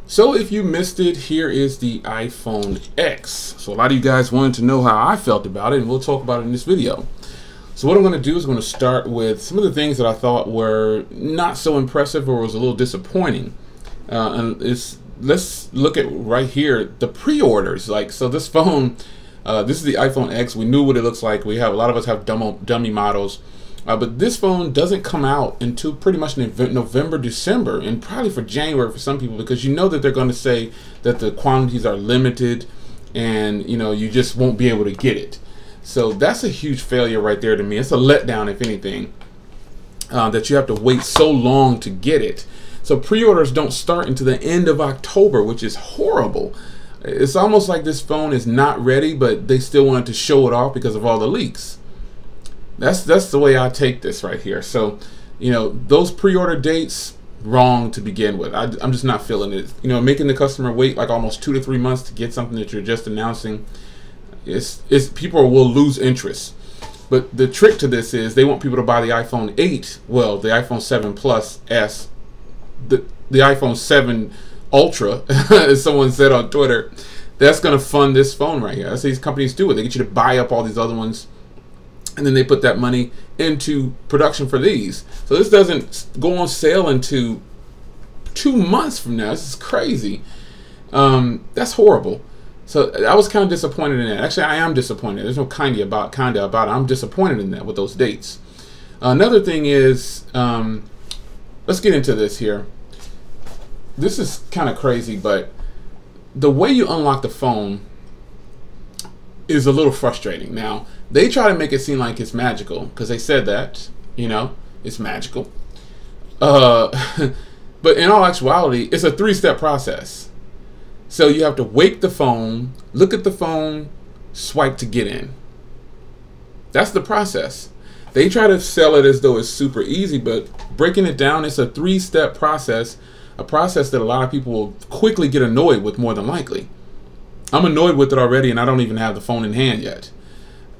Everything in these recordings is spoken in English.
So if you missed it, here is the iPhone X. So a lot of you guys wanted to know how I felt about it, and we'll talk about it in this video. So what I'm going to do is I'm going to start with some of the things that I thought were not so impressive or was a little disappointing. Let's look at right here, the pre-orders. So this phone, this is the iPhone X. We knew what it looks like. A lot of us have dummy models. But this phone doesn't come out until pretty much November, December, and probably for January for some people, because you know that they're going to say that the quantities are limited and you just won't be able to get it. So that's a huge failure right there to me. It's a letdown, if anything, that you have to wait so long to get it. So pre-orders don't start until the end of October, which is horrible. It's almost like this phone is not ready, but they still wanted to show it off because of all the leaks. That's the way I take this right here. So, those pre-order dates, wrong to begin with. I'm just not feeling it. Making the customer wait like almost 2 to 3 months to get something that you're just announcing, people will lose interest. But the trick to this is they want people to buy the iPhone 8, well, the iPhone 7 Plus S, the iPhone 7 Ultra, as someone said on Twitter. That's going to fund this phone right here. That's how these companies do it. They get you to buy up all these other ones, and then they put that money into production for these. So this doesn't go on sale into 2 months from now. This is crazy. That's horrible. So I was kind of disappointed in that. Actually, I am disappointed. There's no kinda about it. I'm disappointed in that with those dates. Another thing is, let's get into this here. This is kind of crazy, but the way you unlock the phone is a little frustrating. Now, they try to make it seem like it's magical because they said that, it's magical. But in all actuality, it's a 3-step process. So you have to wake the phone, look at the phone, swipe to get in. That's the process. They try to sell it as though it's super easy, but breaking it down, it's a 3-step process, a process that a lot of people will quickly get annoyed with, more than likely. I'm annoyed with it already, and I don't even have the phone in hand yet.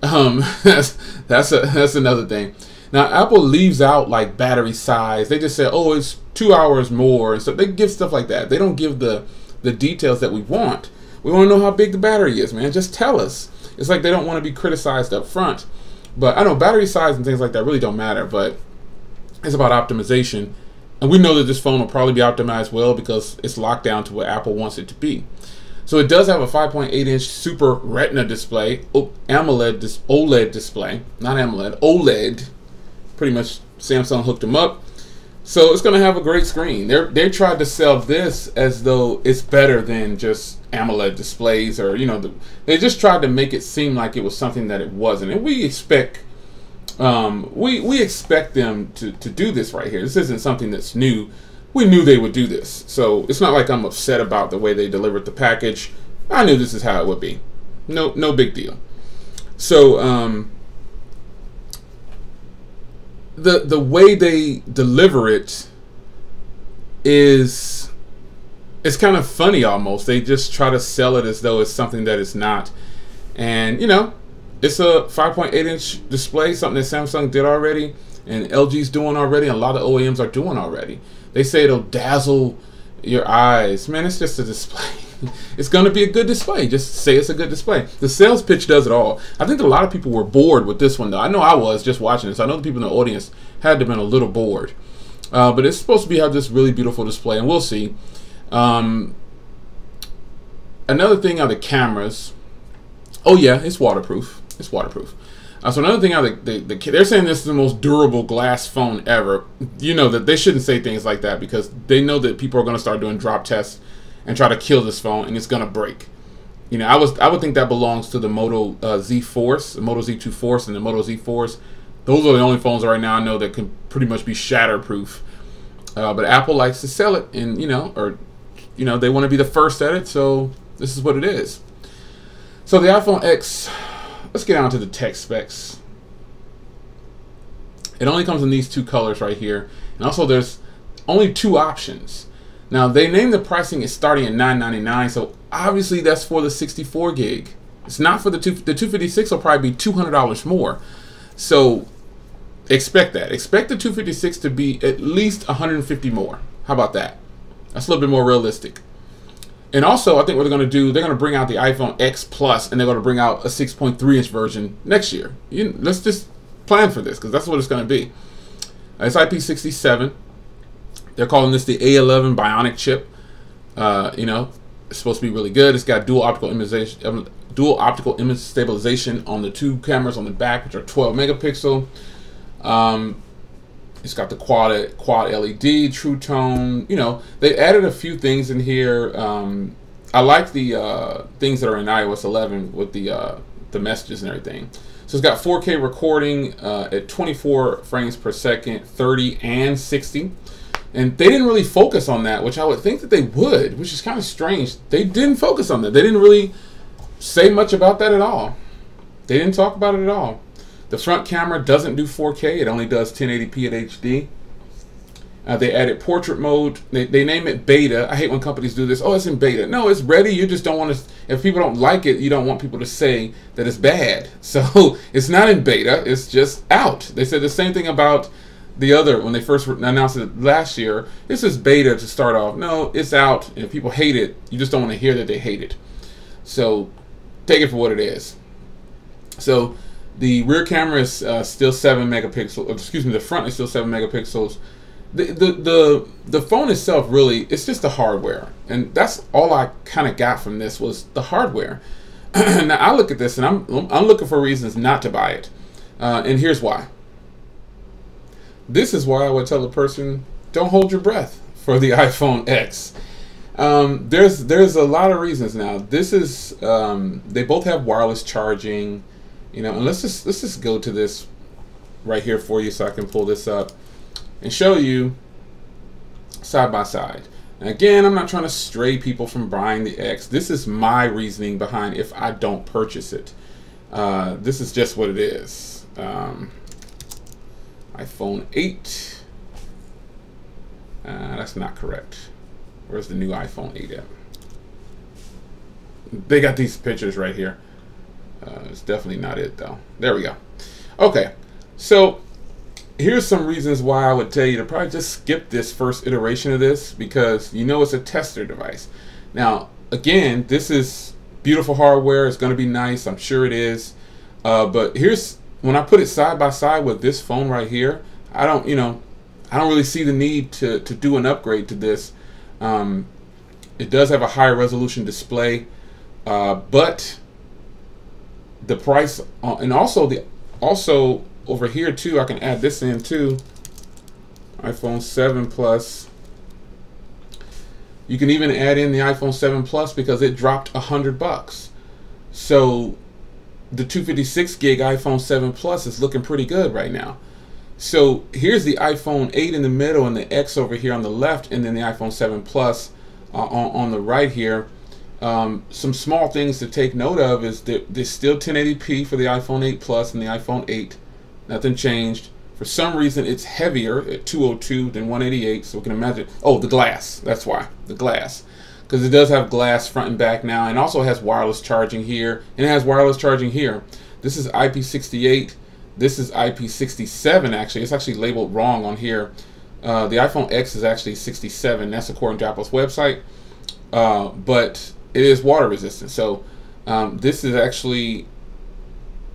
That's another thing. Now, Apple leaves out like battery size. They just say, oh, it's 2 hours more, and so they give stuff like that. They don't give the details that we want. We want to know how big the battery is, man. Just tell us. It's like they don't want to be criticized up front. But I know battery size and things like that really don't matter, but it's about optimization. And we know that this phone will probably be optimized well because it's locked down to what Apple wants it to be. So it does have a 5.8-inch Super Retina display, OLED display, not AMOLED, OLED. Pretty much Samsung hooked them up. So it's going to have a great screen. They tried to sell this as though it's better than just AMOLED displays, or they just tried to make it seem like it was something that it wasn't. And we expect we expect them to do this right here. This isn't something that's new. We knew they would do this, so it's not like I'm upset about the way they delivered the package. I knew this is how it would be. No big deal. So the way they deliver it is, it's kind of funny almost. They just try to sell it as though it's something that it's not. And it's a 5.8-inch display, something that Samsung did already, and LG's doing already, and a lot of OEMs are doing already. They say it'll dazzle your eyes. Man, it's just a display. It's going to be a good display. Just say it's a good display. The sales pitch does it all. I think that a lot of people were bored with this one, though. I know I was just watching this. I know the people in the audience had to have been a little bored. But it's supposed to have this really beautiful display, and we'll see. Another thing are the cameras. Oh, yeah, it's waterproof. It's waterproof. So another thing, they're saying this is the most durable glass phone ever. That they shouldn't say things like that because they know that people are going to start doing drop tests and try to kill this phone, and it's going to break. I would think that belongs to the Moto Z Force, the Moto Z2 Force, and the Moto Z Force. Those are the only phones right now I know that can pretty much be shatterproof. But Apple likes to sell it, and they want to be the first at it. So this is what it is. So the iPhone X. Let's get down to the tech specs. It only comes in these 2 colors right here. And also there's only 2 options. Now they named the pricing is starting at $999, so obviously that's for the 64 gig. It's not for the 256 will probably be $200 more. So expect that. Expect the 256 to be at least $150 more. How about that? That's a little bit more realistic. And also, I think what they're going to do, they're going to bring out the iPhone X Plus, and they're going to bring out a 6.3-inch version next year. Let's just plan for this, because that's what it's going to be. It's IP67. They're calling this the A11 Bionic chip. It's supposed to be really good. It's got dual optical image stabilization on the two cameras on the back, which are 12 megapixel. It's got the quad LED, True Tone. They added a few things in here. I like the things that are in iOS 11 with the messages and everything. So it's got 4K recording at 24 frames per second, 30 and 60. And they didn't really focus on that, which I would think that they would, which is kind of strange. They didn't focus on that. They didn't really say much about that at all. They didn't talk about it at all. The front camera doesn't do 4K. It only does 1080p at HD. They added portrait mode. They name it beta. I hate when companies do this. Oh, it's in beta. No, it's ready. You just don't want to. If people don't like it, you don't want people to say that it's bad. So it's not in beta. It's just out. They said the same thing about the other when they first announced it last year. This is beta to start off. No, it's out. And if people hate it, you just don't want to hear that they hate it. So take it for what it is. So the rear camera is still 7 megapixels. Excuse me, the front is still 7 megapixels. The phone itself, really, it's just the hardware, and that's all I kind of got from this was the hardware. Now I look at this and I'm looking for reasons not to buy it, and here's why. This is why I would tell a person, don't hold your breath for the iPhone X. There's a lot of reasons now. This is they both have wireless charging, and let's just go to this right here for you so I can pull this up and show you side by side. And again, I'm not trying to stray people from buying the X. This is my reasoning behind if I don't purchase it. This is just what it is. iPhone 8. That's not correct. Where's the new iPhone 8 at? They got these pictures right here. It's definitely not it though. There we go. Okay, so here's some reasons why I would tell you to probably just skip this first iteration of this, because it's a tester device. Now, again, this is beautiful hardware. It's going to be nice. I'm sure it is. But here's when I put it side by side with this phone right here. I don't really see the need to do an upgrade to this. It does have a higher resolution display, but the price and also over here too, I can add this in too. iPhone 7 Plus. You can even add in the iPhone 7 Plus because it dropped $100. So the 256 gig iPhone 7 Plus is looking pretty good right now. So here's the iPhone 8 in the middle and the X over here on the left, and then the iPhone 7 Plus on the right here. Some small things to take note of is that there's still 1080p for the iPhone 8 Plus and the iPhone 8. Nothing changed. For some reason, it's heavier at 202 than 188, so we can imagine. Oh, the glass. That's why. The glass. Because it does have glass front and back now, and also has wireless charging here, and it has wireless charging here. This is IP68. This is IP67, actually. It's actually labeled wrong on here. The iPhone X is actually 67. That's according to Apple's website. But it is water resistant. So this is actually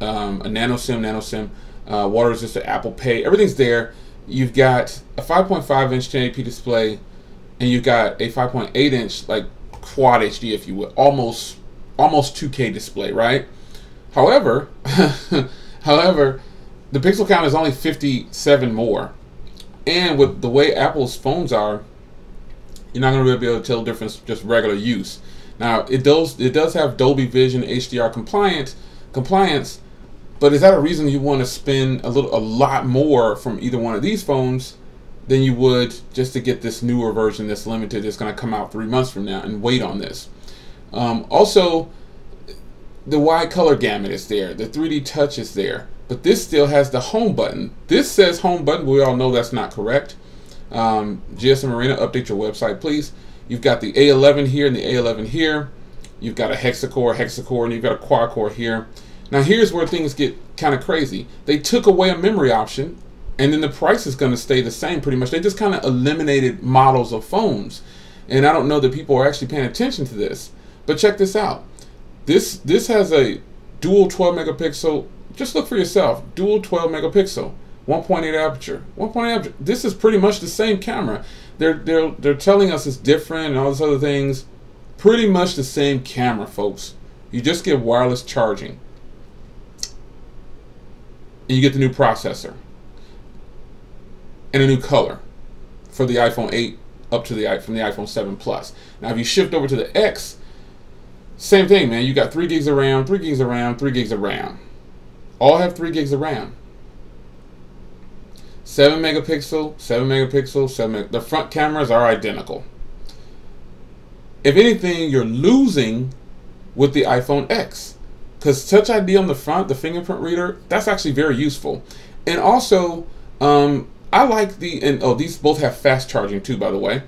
a nano-SIM, water resistant, Apple Pay. Everything's there. You've got a 5.5-inch 1080p display, and you've got a 5.8-inch like quad HD, if you will, almost 2K display, right? However, the pixel count is only 57 more, and with the way Apple's phones are, you're not going to be able to tell the difference just regular use. Now it does have Dolby Vision HDR compliance, but is that a reason you want to spend a lot more from either one of these phones than you would just to get this newer version that's limited, that's going to come out 3 months from now, and wait on this? Also, the wide color gamut is there, the 3D touch is there, but this still has the home button. This says home button, but we all know that's not correct. GSM Arena, update your website, please. You've got the A11 here and the A11 here. You've got a hexacore, and you've got a quad core here. Now here's where things get kind of crazy. They took away a memory option, and then the price is going to stay the same pretty much. They just kind of eliminated models of phones. And I don't know that people are actually paying attention to this. But check this out. This has a dual 12 megapixel. Just look for yourself. Dual 12 megapixel, 1.8 aperture. 1.8 aperture. This is pretty much the same camera. They're telling us it's different and all these other things. Pretty much the same camera, folks. You just get wireless charging. And you get the new processor. And a new color for the iPhone 8 up to from the iPhone 7 Plus. Now if you shift over to the X, same thing, man. You got 3 gigs of RAM, 3 gigs of RAM, 3 gigs of RAM. All have 3 gigs of RAM. 7 megapixel, 7 megapixel, 7 the front cameras are identical. If anything, you're losing with the iPhone X. Because Touch ID on the front, the fingerprint reader, that's actually very useful. And also, I like these both have fast charging too, by the way.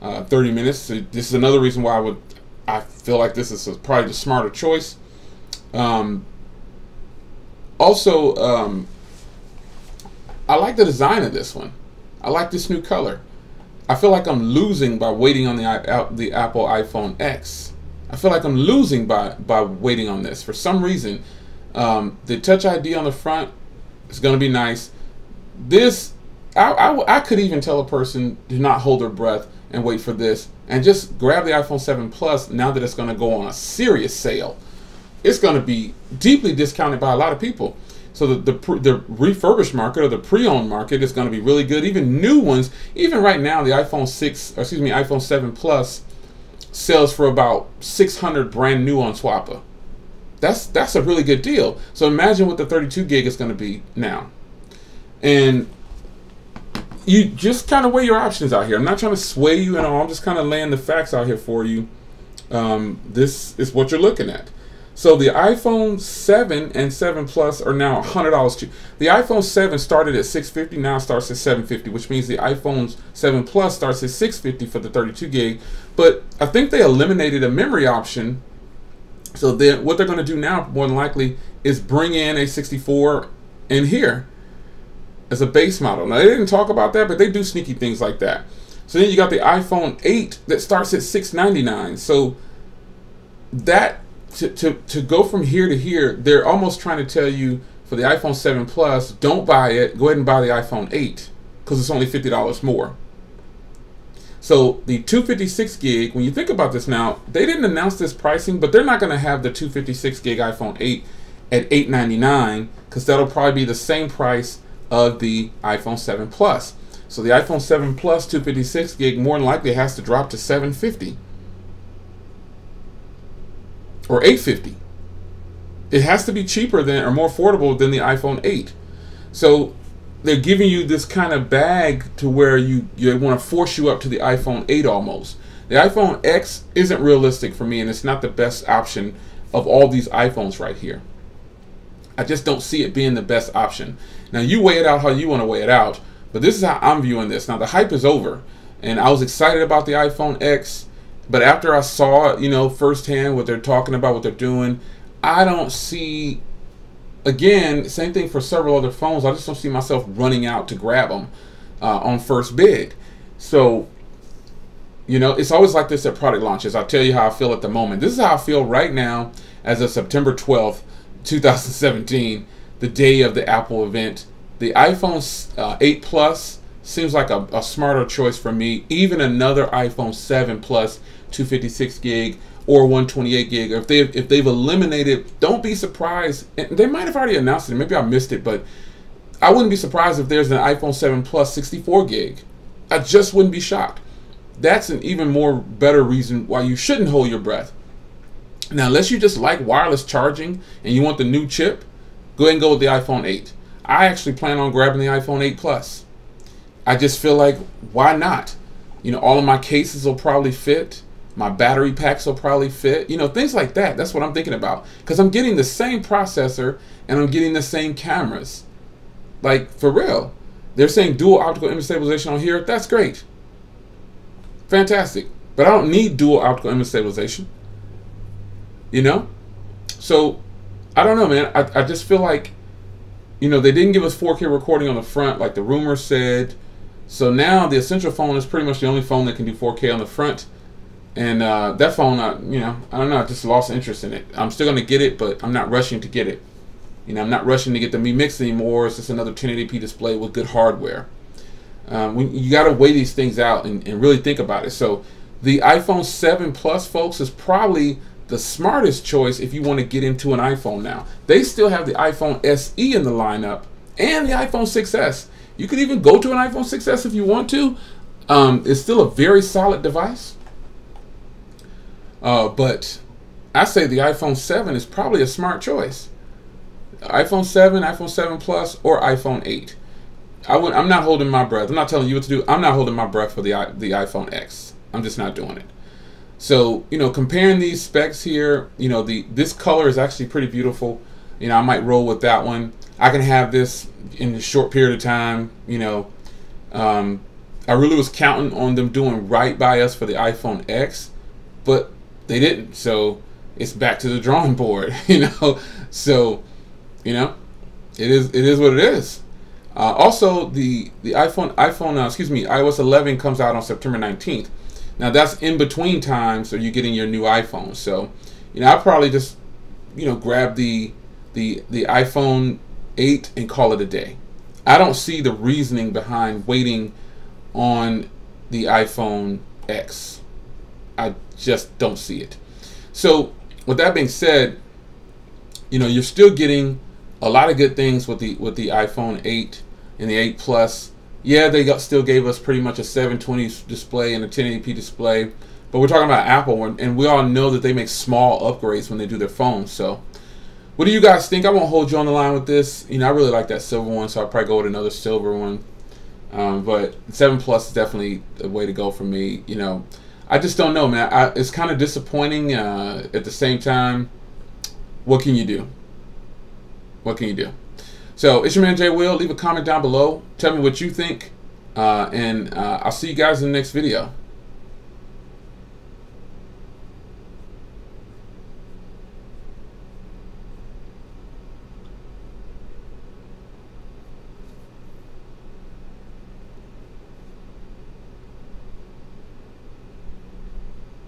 30 minutes. So this is another reason why I feel like this is probably the smarter choice. Also, I like the design of this one. I like this new color. I feel like I'm losing by waiting on the Apple iPhone X. I feel like I'm losing by waiting on this. For some reason, the Touch ID on the front is going to be nice. This, I could even tell a person to not hold their breath and wait for this and just grab the iPhone 7 Plus now that it's going to go on a serious sale. It's going to be deeply discounted by a lot of people. So the refurbished market or the pre-owned market is going to be really good. Even new ones, even right now, the iPhone 7 Plus sells for about $600 brand new on Swappa. That's a really good deal. So imagine what the 32 gig is going to be now. And you just kind of weigh your options out here. I'm not trying to sway you at all. I'm just kind of laying the facts out here for you. This is what you're looking at. So the iPhone 7 and 7 Plus are now $100 cheap. The iPhone 7 started at $650, now starts at $750, which means the iPhone 7 Plus starts at $650 for the 32 gig. But I think they eliminated a memory option. So then what they're going to do now, more than likely, is bring in a 64 in here as a base model. Now, they didn't talk about that, but they do sneaky things like that. So then you got the iPhone 8 that starts at $699. So that to go from here to here, they're almost trying to tell you for the iPhone 7 Plus, don't buy it. Go ahead and buy the iPhone 8 because it's only $50 more. So the 256 gig, when you think about this now, they didn't announce this pricing, but they're not going to have the 256 gig iPhone 8 at $899 because that'll probably be the same price of the iPhone 7 Plus. So the iPhone 7 Plus 256 gig more than likely has to drop to $750 or $850. It has to be cheaper than or more affordable than the iPhone 8. So they're giving you this kind of bag to where you want to force you up to the iPhone 8 almost. The iPhone X isn't realistic for me, and it's not the best option of all these iPhones right here. I just don't see it being the best option. Now you weigh it out how you want to weigh it out, but this is how I'm viewing this. Now the hype is over, and I was excited about the iPhone X, but after I saw, firsthand what they're talking about, what they're doing, I don't see, again, same thing for several other phones, I just don't see myself running out to grab them on first bid. So, it's always like this at product launches. I'll tell you how I feel at the moment. This is how I feel right now as of September 12th, 2017, the day of the Apple event. The iPhone 8 Plus seems like a smarter choice for me. Even another iPhone 7 Plus 256 gig or 128 gig. If they've eliminated, don't be surprised. And they might have already announced it. Maybe I missed it, but I wouldn't be surprised if there's an iPhone 7 Plus 64 gig. I just wouldn't be shocked. That's an even more better reason why you shouldn't hold your breath. Now, unless you just like wireless charging and you want the new chip, go ahead and go with the iPhone 8. I actually plan on grabbing the iPhone 8 Plus. I just feel like, why not? All of my cases will probably fit. My battery packs will probably fit. Things like that. That's what I'm thinking about. Because I'm getting the same processor and I'm getting the same cameras. Like, for real. They're saying dual optical image stabilization on here. That's great. Fantastic. But I don't need dual optical image stabilization. So I don't know, man. I just feel like they didn't give us 4K recording on the front like the rumors said. So now the Essential phone is pretty much the only phone that can do 4K on the front. And that phone, you know, I don't know, I just lost interest in it. I'm still gonna get it, but I'm not rushing to get it. You know, I'm not rushing to get the Mi Mix anymore. It's just another 1080p display with good hardware. You got to weigh these things out and really think about it. So the iPhone 7 Plus, folks, is probably the smartest choice if you want to get into an iPhone now. They still have the iPhone SE in the lineup and the iPhone 6s. You could even go to an iPhone 6s if you want to. It's still a very solid device. But I say the iPhone 7 is probably a smart choice. iPhone 7, iPhone 7 Plus, or iPhone 8. I'm not holding my breath. I'm not telling you what to do. I'm not holding my breath for the iPhone X. I'm just not doing it. So, you know, comparing these specs here, you know, this color is actually pretty beautiful. You know, I might roll with that one. I can have this in a short period of time. You know, I really was counting on them doing right by us for the iPhone X, but they didn't. So it's back to the drawing board. You know, so you know, it is what it is. Also, the iOS 11 comes out on September 19th. Now that's in between times, so you're getting your new iPhone. So, you know, I'll probably just, you know, grab the iPhone 8 and call it a day. I don't see the reasoning behind waiting on the iPhone X. I just don't see it. So, with that being said, you know, you're still getting a lot of good things with the iPhone 8 and the 8 Plus. Yeah, they still gave us pretty much a 720 display and a 1080p display, but we're talking about Apple, and we all know that they make small upgrades when they do their phones. So, what do you guys think? I won't hold you on the line with this. You know, I really like that silver one, so I'll probably go with another silver one. But 7 Plus is definitely the way to go for me. You know, I just don't know, man. It's kind of disappointing. At the same time, what can you do? What can you do? So it's your man Jay Will. Leave a comment down below. Tell me what you think. And I'll see you guys in the next video.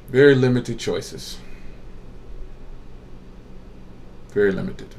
Very limited choices. Very limited.